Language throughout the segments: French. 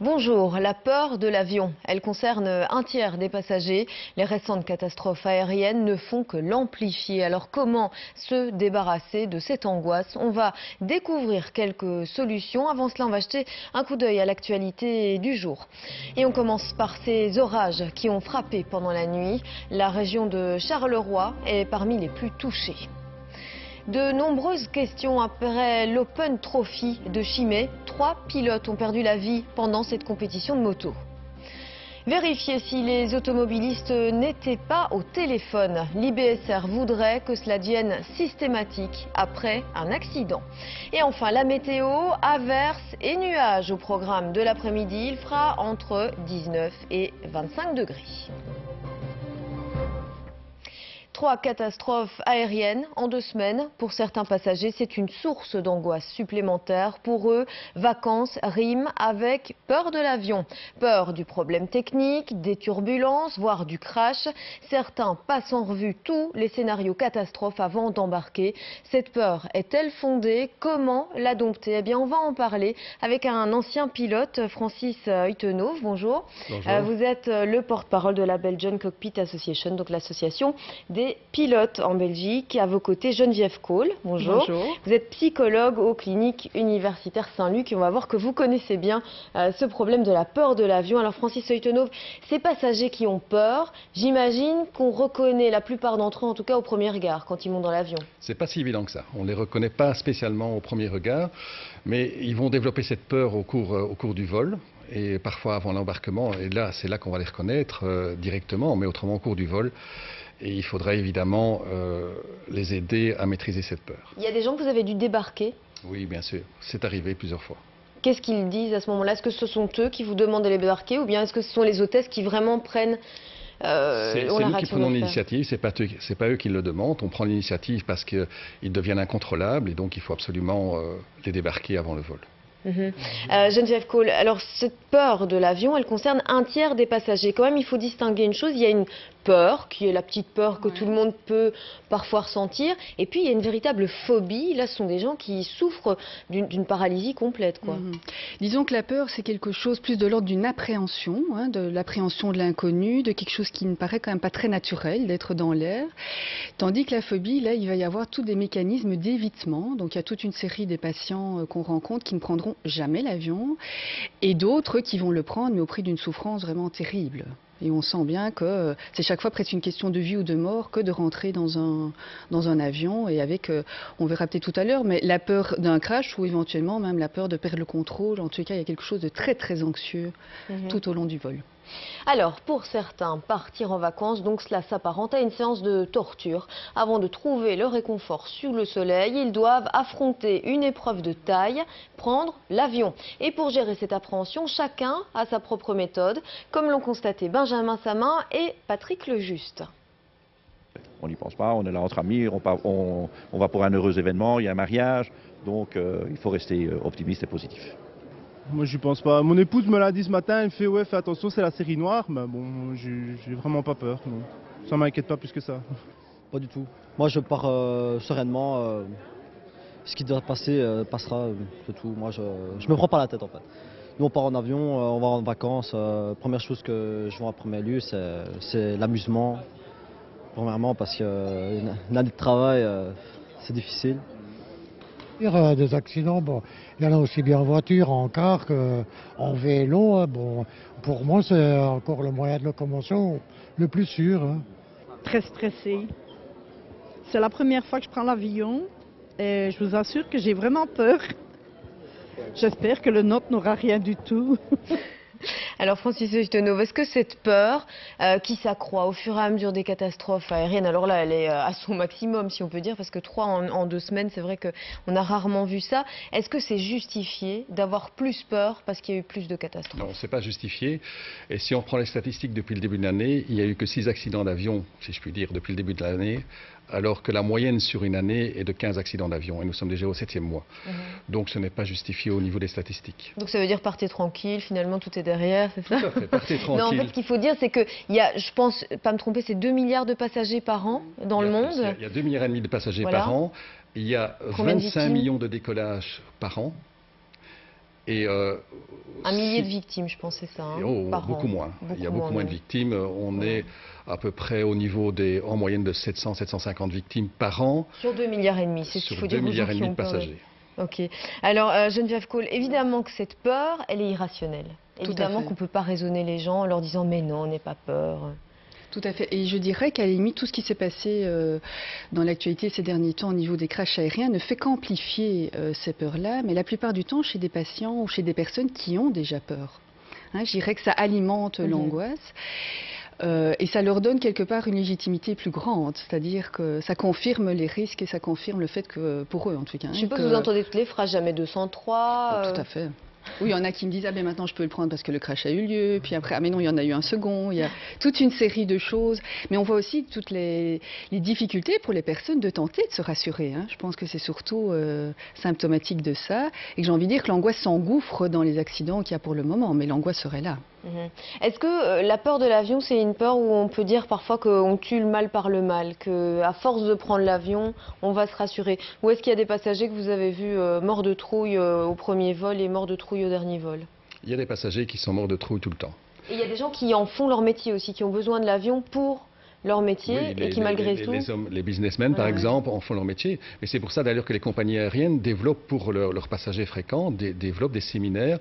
Bonjour, la peur de l'avion, elle concerne un tiers des passagers. Les récentes catastrophes aériennes ne font que l'amplifier. Alors comment se débarrasser de cette angoisse? On va découvrir quelques solutions. Avant cela, on va jeter un coup d'œil à l'actualité du jour. Et on commence par ces orages qui ont frappé pendant la nuit. La région de Charleroi est parmi les plus touchées. De nombreuses questions après l'Open Trophy de Chimay. 3 pilotes ont perdu la vie pendant cette compétition de moto. Vérifier si les automobilistes n'étaient pas au téléphone. L'IBSR voudrait que cela devienne systématique après un accident. Et enfin, la météo, averses et nuages au programme de l'après-midi. Il fera entre 19 et 25 degrés. 3 catastrophes aériennes en 2 semaines. Pour certains passagers, c'est une source d'angoisse supplémentaire. Pour eux, vacances riment avec peur de l'avion. Peur du problème technique, des turbulences, voire du crash. Certains passent en revue tous les scénarios catastrophes avant d'embarquer. Cette peur est-elle fondée? Comment la dompter? Eh bien, on va en parler avec un ancien pilote, Francis Uytenhove. Bonjour. Bonjour. Vous êtes le porte-parole de la Belgian Cockpit Association, donc l'association des pilotes en Belgique. À vos côtés, Geneviève Cole. Bonjour. Bonjour. Vous êtes psychologue aux cliniques universitaires Saint-Luc et on va voir que vous connaissez bien ce problème de la peur de l'avion. Alors Francis Uytenhove, ces passagers qui ont peur, j'imagine qu'on reconnaît la plupart d'entre eux, en tout cas au premier regard, quand ils montent dans l'avion. C'est pas si évident que ça. On ne les reconnaît pas spécialement au premier regard, mais ils vont développer cette peur au cours du vol et parfois avant l'embarquement. Et là, c'est là qu'on va les reconnaître directement, mais autrement au cours du vol. Et il faudra évidemment les aider à maîtriser cette peur. Il y a des gens que vous avez dû débarquer? Oui, bien sûr. C'est arrivé plusieurs fois. Qu'est-ce qu'ils disent à ce moment-là? Est-ce que ce sont eux qui vous demandent de les débarquer ou bien est-ce que ce sont les hôtesses qui vraiment prennent c'est nous qui prenons l'initiative, c'est pas eux qui le demandent. On prend l'initiative parce qu'ils deviennent incontrôlables et donc il faut absolument les débarquer avant le vol. Geneviève Cole, alors cette peur de l'avion, elle concerne un tiers des passagers. Quand même, il faut distinguer une chose, il y a une peur, qui est la petite peur que tout le monde peut parfois ressentir, et puis il y a une véritable phobie. Là, ce sont des gens qui souffrent d'une paralysie complète, quoi. Disons que la peur, c'est quelque chose plus de l'ordre d'une appréhension, de l'appréhension de l'inconnu, de quelque chose qui ne paraît quand même pas très naturel, d'être dans l'air. Tandis que la phobie, là, il va y avoir tous des mécanismes d'évitement. Donc il y a toute une série des patients qu'on rencontre qui ne prendront jamais l'avion, et d'autres qui vont le prendre, mais au prix d'une souffrance vraiment terrible. Et on sent bien que c'est chaque fois presque une question de vie ou de mort que de rentrer dans un avion, et avec, on verra peut-être tout à l'heure, mais la peur d'un crash ou éventuellement même la peur de perdre le contrôle. En tout cas, il y a quelque chose de très très anxieux tout au long du vol. Alors, pour certains, partir en vacances, donc cela s'apparente à une séance de torture. Avant de trouver le réconfort sous le soleil, ils doivent affronter une épreuve de taille, prendre l'avion. Et pour gérer cette appréhension, chacun a sa propre méthode, comme l'ont constaté Benjamin Samin et Patrick Lejuste. On n'y pense pas, on est là entre amis, on va pour un heureux événement, il y a un mariage, donc il faut rester optimiste et positif. Moi j'y pense pas. Mon épouse me l'a dit ce matin, elle me fait ouais fais attention c'est la série noire, mais bon j'ai vraiment pas peur. Non. Ça m'inquiète pas plus que ça. Pas du tout. Moi je pars sereinement, ce qui doit passer passera, c'est tout. Moi je me prends pas la tête en fait. Nous on part en avion, on va en vacances, première chose que je vois en premier lieu c'est l'amusement. Premièrement parce qu'une année de travail c'est difficile. Des accidents, bon, il y en a aussi bien en voiture, en car qu'en vélo. Bon, pour moi, c'est encore le moyen de locomotion le plus sûr. Très stressée. C'est la première fois que je prends l'avion et je vous assure que j'ai vraiment peur. J'espère que le nôtre n'aura rien du tout. Alors Francis Uytenhove, est-ce que cette peur qui s'accroît au fur et à mesure des catastrophes aériennes, alors là elle est à son maximum si on peut dire, parce que 3 en 2 semaines, c'est vrai qu'on a rarement vu ça, est-ce que c'est justifié d'avoir plus peur parce qu'il y a eu plus de catastrophes? Non, c'est pas justifié. Et si on prend les statistiques depuis le début de l'année, il n'y a eu que 6 accidents d'avion, si je puis dire, depuis le début de l'année, alors que la moyenne sur une année est de 15 accidents d'avion, et nous sommes déjà au 7e mois. Donc ce n'est pas justifié au niveau des statistiques. Donc ça veut dire partez tranquille, finalement tout est derrière, c'est ça? Tout à fait, partez tranquille. Non, en fait ce qu'il faut dire c'est qu'il y a, je pense, pas me tromper, c'est 2 milliards de passagers par an dans le monde. Il y a 2,5 milliards de passagers par an, il y a 25 millions de décollages par an. Et, un millier de victimes, je pense, c'est ça, hein, par beaucoup an. moins. Il y a beaucoup moins de victimes. On est à peu près au niveau en moyenne de 700-750 victimes par an. Sur 2,5 milliards, c'est ce qu'il faut dire aux gens qui ont de peur. passagers. Ok. Alors, Geneviève Cole, évidemment que cette peur, elle est irrationnelle. Évidemment qu'on ne peut pas raisonner les gens en leur disant « mais non, n'aie pas peur ». Tout à fait. Et je dirais qu'à la limite, tout ce qui s'est passé dans l'actualité ces derniers temps au niveau des crashs aériens ne fait qu'amplifier ces peurs-là, mais la plupart du temps chez des patients ou chez des personnes qui ont déjà peur. Hein, je dirais que ça alimente l'angoisse. Et ça leur donne quelque part une légitimité plus grande, c'est-à-dire que ça confirme les risques et ça confirme le fait que, pour eux en tout cas... Je suppose que vous entendez toutes les phrases, jamais 203... Tout à fait. Oui, il y en a qui me disent « Ah ben maintenant je peux le prendre parce que le crash a eu lieu », puis après « Ah mais non, il y en a eu un second », il y a toute une série de choses. Mais on voit aussi toutes les difficultés pour les personnes de tenter de se rassurer. Hein. Je pense que c'est surtout symptomatique de ça, et que j'ai envie de dire que l'angoisse s'engouffre dans les accidents qu'il y a pour le moment, mais l'angoisse serait là. Est-ce que la peur de l'avion, c'est une peur où on peut dire parfois qu'on tue le mal par le mal, qu'à force de prendre l'avion, on va se rassurer? Ou est-ce qu'il y a des passagers que vous avez vus morts de trouille au premier vol et morts de trouille au dernier vol? Il y a des passagers qui sont morts de trouille tout le temps. Et il y a des gens qui en font leur métier aussi, qui ont besoin de l'avion pour leur métier et qui malgré tout... Les businessmen, par exemple, en font leur métier. Mais c'est pour ça d'ailleurs que les compagnies aériennes développent pour leurs passagers fréquents, développent des séminaires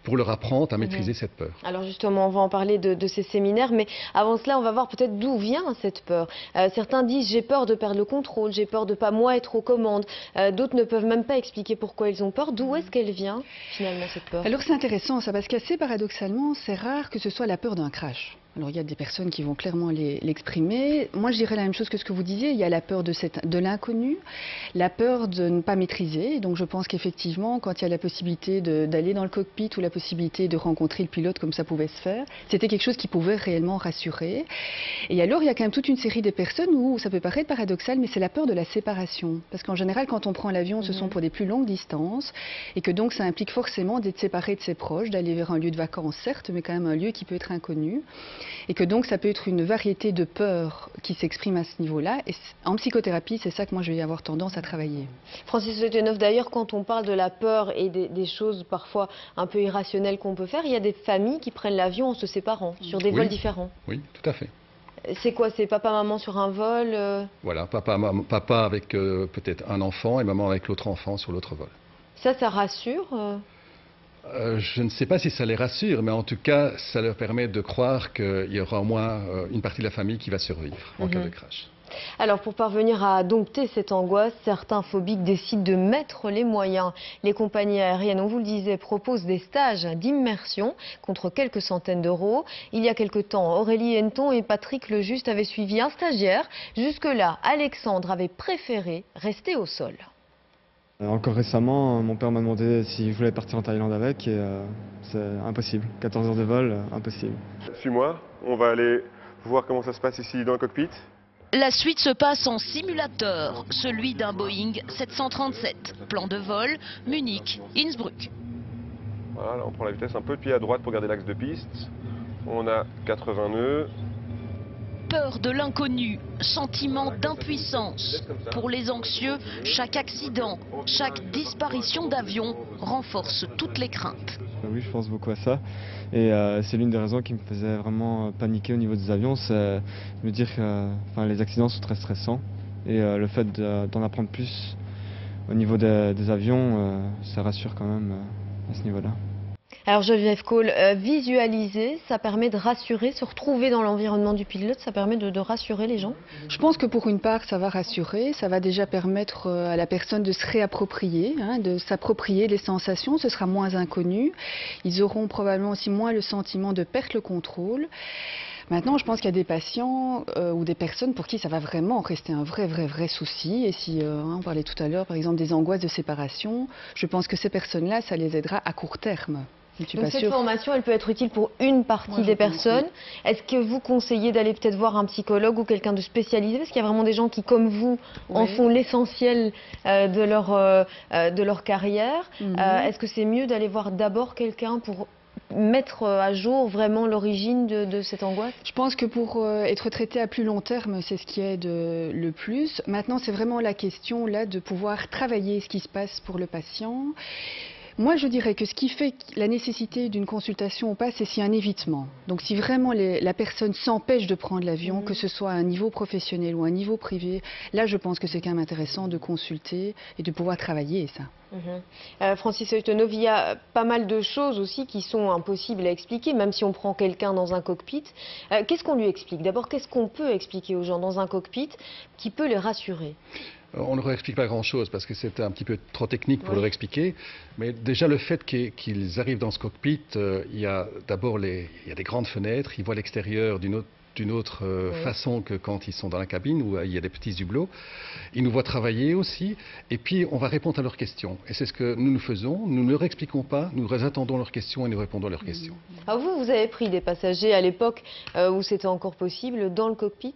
pour leur apprendre à maîtriser cette peur. Alors justement, on va en parler de ces séminaires, mais avant cela, on va voir peut-être d'où vient cette peur. Certains disent « j'ai peur de perdre le contrôle, j'ai peur de pas moi être aux commandes ». D'autres ne peuvent même pas expliquer pourquoi ils ont peur. D'où est-ce qu'elle vient finalement cette peur? Alors c'est intéressant ça, parce qu'assez paradoxalement, c'est rare que ce soit la peur d'un crash. Alors il y a des personnes qui vont clairement l'exprimer. Moi je dirais la même chose que ce que vous disiez, il y a la peur de l'inconnu, la peur de ne pas maîtriser. Donc je pense qu'effectivement quand il y a la possibilité d'aller dans le cockpit ou la possibilité de rencontrer le pilote comme ça pouvait se faire, c'était quelque chose qui pouvait réellement rassurer. Et alors il y a quand même toute une série de personnes où ça peut paraître paradoxal, mais c'est la peur de la séparation. Parce qu'en général quand on prend l'avion, ce sont pour des plus longues distances et que donc ça implique forcément d'être séparé de ses proches, d'aller vers un lieu de vacances certes, mais quand même un lieu qui peut être inconnu. Et que donc ça peut être une variété de peurs qui s'expriment à ce niveau-là. Et en psychothérapie, c'est ça que moi je vais avoir tendance à travailler. Francis Leteneuve, d'ailleurs, quand on parle de la peur et des choses parfois un peu irrationnelles qu'on peut faire, il y a des familles qui prennent l'avion en se séparant, sur des vols différents. Oui, tout à fait. C'est quoi? C'est papa-maman sur un vol Voilà, papa avec peut-être un enfant et maman avec l'autre enfant sur l'autre vol. Ça rassure je ne sais pas si ça les rassure, mais en tout cas, ça leur permet de croire qu'il y aura au moins une partie de la famille qui va survivre en cas de crash. Alors, pour parvenir à dompter cette angoisse, certains phobiques décident de mettre les moyens. Les compagnies aériennes, on vous le disait, proposent des stages d'immersion contre quelques centaines d'euros. Il y a quelque temps, Aurélie Henton et Patrick Lejuste avaient suivi un stagiaire. Jusque-là, Alexandre avait préféré rester au sol. Encore récemment, mon père m'a demandé si je voulais partir en Thaïlande avec et c'est impossible. 14 heures de vol, impossible. Suis-moi, on va aller voir comment ça se passe ici dans le cockpit. La suite se passe en simulateur, celui d'un Boeing 737. Plan de vol, Munich, Innsbruck. Voilà, là on prend la vitesse un peu de pied à droite pour garder l'axe de piste. On a 80 nœuds. Peur de l'inconnu, sentiment d'impuissance. Pour les anxieux, chaque accident, chaque disparition d'avion renforce toutes les craintes. Oui, je pense beaucoup à ça. Et c'est l'une des raisons qui me faisait vraiment paniquer au niveau des avions, c'est me dire que les accidents sont très stressants. Et le fait d'en apprendre plus au niveau des avions, ça rassure quand même à ce niveau-là. Alors Geneviève Cole, visualiser, ça permet de rassurer, se retrouver dans l'environnement du pilote, ça permet de rassurer les gens? Je pense que pour une part, ça va rassurer, ça va déjà permettre à la personne de se réapproprier, de s'approprier les sensations, ce sera moins inconnu. Ils auront probablement aussi moins le sentiment de perdre le contrôle. Maintenant, je pense qu'il y a des patients ou des personnes pour qui ça va vraiment rester un vrai souci. Et si on parlait tout à l'heure, par exemple, des angoisses de séparation, je pense que ces personnes-là, ça les aidera à court terme. Donc cette formation, elle peut être utile pour une partie des personnes. Est-ce que vous conseillez d'aller peut-être voir un psychologue ou quelqu'un de spécialisé? Parce qu'il y a vraiment des gens qui, comme vous, en font l'essentiel de leur carrière. Est-ce que c'est mieux d'aller voir d'abord quelqu'un pour mettre à jour vraiment l'origine de cette angoisse? Je pense que pour être traité à plus long terme, c'est ce qui aide le plus. Maintenant, c'est vraiment la question là de pouvoir travailler ce qui se passe pour le patient. Moi, je dirais que ce qui fait la nécessité d'une consultation ou pas, c'est s'il y a un évitement. Donc, si vraiment la personne s'empêche de prendre l'avion, que ce soit à un niveau professionnel ou à un niveau privé, là, je pense que c'est quand même intéressant de consulter et de pouvoir travailler ça. Francis Oytenov, il y a pas mal de choses aussi qui sont impossibles à expliquer, même si on prend quelqu'un dans un cockpit. Qu'est-ce qu'on lui explique? D'abord, qu'est-ce qu'on peut expliquer aux gens dans un cockpit qui peut les rassurer? On ne leur explique pas grand-chose parce que c'est un petit peu trop technique pour leur expliquer. Mais déjà, le fait qu'ils arrivent dans ce cockpit, il y a d'abord des grandes fenêtres, ils voient l'extérieur d'une autre façon que quand ils sont dans la cabine où il y a des petits hublots. Ils nous voient travailler aussi et puis on va répondre à leurs questions. Et c'est ce que nous faisons. Nous ne leur expliquons pas, nous attendons leurs questions et nous répondons à leurs questions. Alors vous avez pris des passagers à l'époque où c'était encore possible dans le cockpit?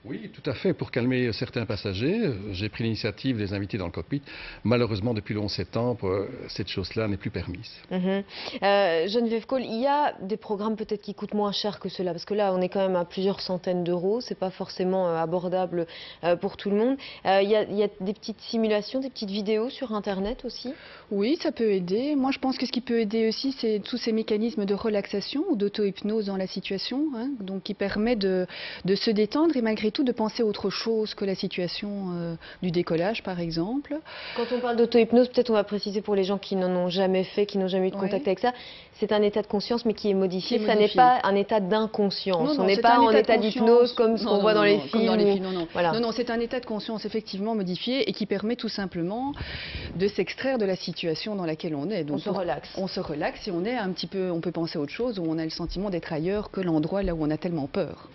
Oui, tout à fait. Pour calmer certains passagers, j'ai pris l'initiative de les inviter dans le cockpit. Malheureusement, depuis le 11 septembre, cette chose-là n'est plus permise. Geneviève Cole, il y a des programmes peut-être qui coûtent moins cher que cela, parce que là, on est quand même à plusieurs centaines d'euros. C'est pas forcément abordable pour tout le monde. Il y a des petites simulations, des petites vidéos sur Internet aussi? Oui, ça peut aider. Moi, je pense que ce qui peut aider aussi, c'est tous ces mécanismes de relaxation ou d'auto-hypnose dans la situation, donc qui permet de se détendre et malgré tout de penser à autre chose que la situation du décollage, par exemple. Quand on parle d'auto-hypnose, peut-être on va préciser pour les gens qui n'en ont jamais fait, qui n'ont jamais eu de contact avec ça, c'est un état de conscience mais qui est modifié. Ça n'est pas un état d'inconscience. On n'est pas en état d'hypnose comme ce qu'on voit dans les films. Non, c'est un état de conscience effectivement modifié et qui permet tout simplement de s'extraire de la situation dans laquelle on est. Donc, on se relaxe. On se relaxe et on est un petit peu, on peut penser à autre chose, où on a le sentiment d'être ailleurs que l'endroit là où on a tellement peur.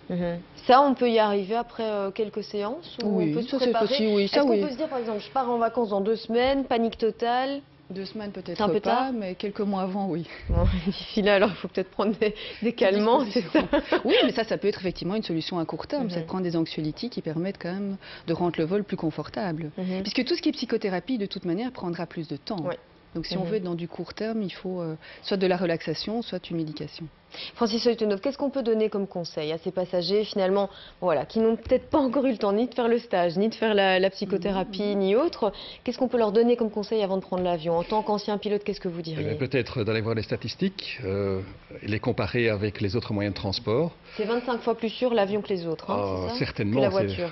Ça, on peut y arriver après quelques séances ou oui, on peut se ça c'est possible. Oui, Est-ce qu'on peut se dire, par exemple, je pars en vacances dans 2 semaines, panique totale? 2 semaines peut-être pas, mais quelques mois avant, oui. Bon, d'ici là, alors il faut peut-être prendre des calmants, c'est ça? Oui, mais ça peut être effectivement une solution à court terme, c'est de prendre des anxiolytiques qui permettent quand même de rendre le vol plus confortable. Puisque tout ce qui est psychothérapie, de toute manière, prendra plus de temps. Donc si on veut être dans du court terme, il faut soit de la relaxation, soit une médication. Francis Oytenov, qu'est-ce qu'on peut donner comme conseil à ces passagers finalement, voilà, qui n'ont peut-être pas encore eu le temps ni de faire le stage, ni de faire la psychothérapie, ni autre? Qu'est-ce qu'on peut leur donner comme conseil avant de prendre l'avion? En tant qu'ancien pilote, qu'est-ce que vous diriez? Peut-être d'aller voir les statistiques, les comparer avec les autres moyens de transport. C'est 25 fois plus sûr l'avion que les autres, c'est ça? Certainement, que la voiture.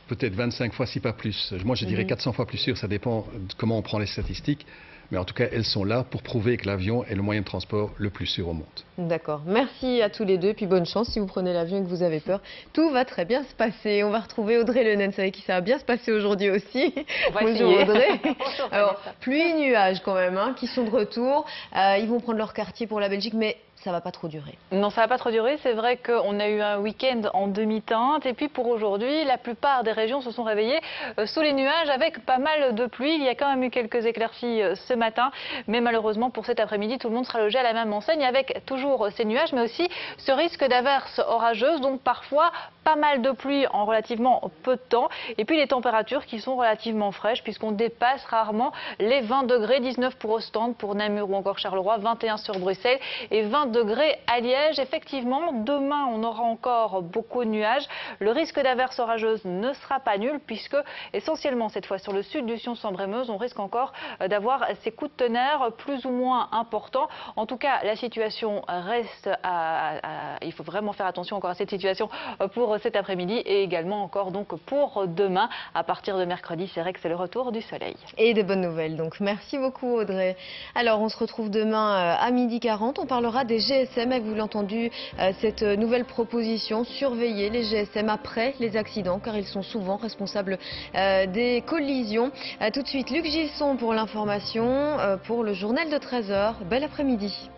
Peut-être 25 fois si pas plus. Moi je dirais 400 fois plus sûr, ça dépend de comment on prend les statistiques. Mais en tout cas, elles sont là pour prouver que l'avion est le moyen de transport le plus sûr au monde. D'accord. Merci à tous les deux. Puis bonne chance si vous prenez l'avion et que vous avez peur. Tout va très bien se passer. On va retrouver Audrey Lenens avec qui ça va bien se passer aujourd'hui aussi. Bonjour Audrey. Alors, pluie, nuages quand même, qui sont de retour. Ils vont prendre leur quartier pour la Belgique, mais ça va pas trop durer. Non, ça va pas trop durer. C'est vrai qu'on a eu un week-end en demi-teinte. Et puis pour aujourd'hui, la plupart des régions se sont réveillées sous les nuages avec pas mal de pluie. Il y a quand même eu quelques éclaircies ce matin. Mais malheureusement, pour cet après-midi, tout le monde sera logé à la même enseigne avec toujours ces nuages, mais aussi ce risque d'averses orageuses. Donc parfois, pas mal de pluie en relativement peu de temps. Et puis les températures qui sont relativement fraîches puisqu'on dépasse rarement les 20 degrés, 19 pour Ostende, pour Namur ou encore Charleroi, 21 sur Bruxelles et 20 degrés à Liège. Effectivement, demain, on aura encore beaucoup de nuages. Le risque d'averses orageuses ne sera pas nul puisque, essentiellement cette fois sur le sud du Sion-Sambre-et-Meuse, on risque encore d'avoir ces coups de tonnerre plus ou moins importants. En tout cas, la situation reste il faut vraiment faire attention encore à cette situation pour cet après-midi et également encore donc pour demain. À partir de mercredi, c'est vrai que c'est le retour du soleil. Et de bonnes nouvelles. Donc merci beaucoup Audrey. Alors on se retrouve demain à 12h40. On parlera des GSM. Avez-vous entendu cette nouvelle proposition? Surveiller les GSM après les accidents car ils sont souvent responsables des collisions. Tout de suite Luc Gilson pour l'information, pour le journal de 13h. Bel après-midi.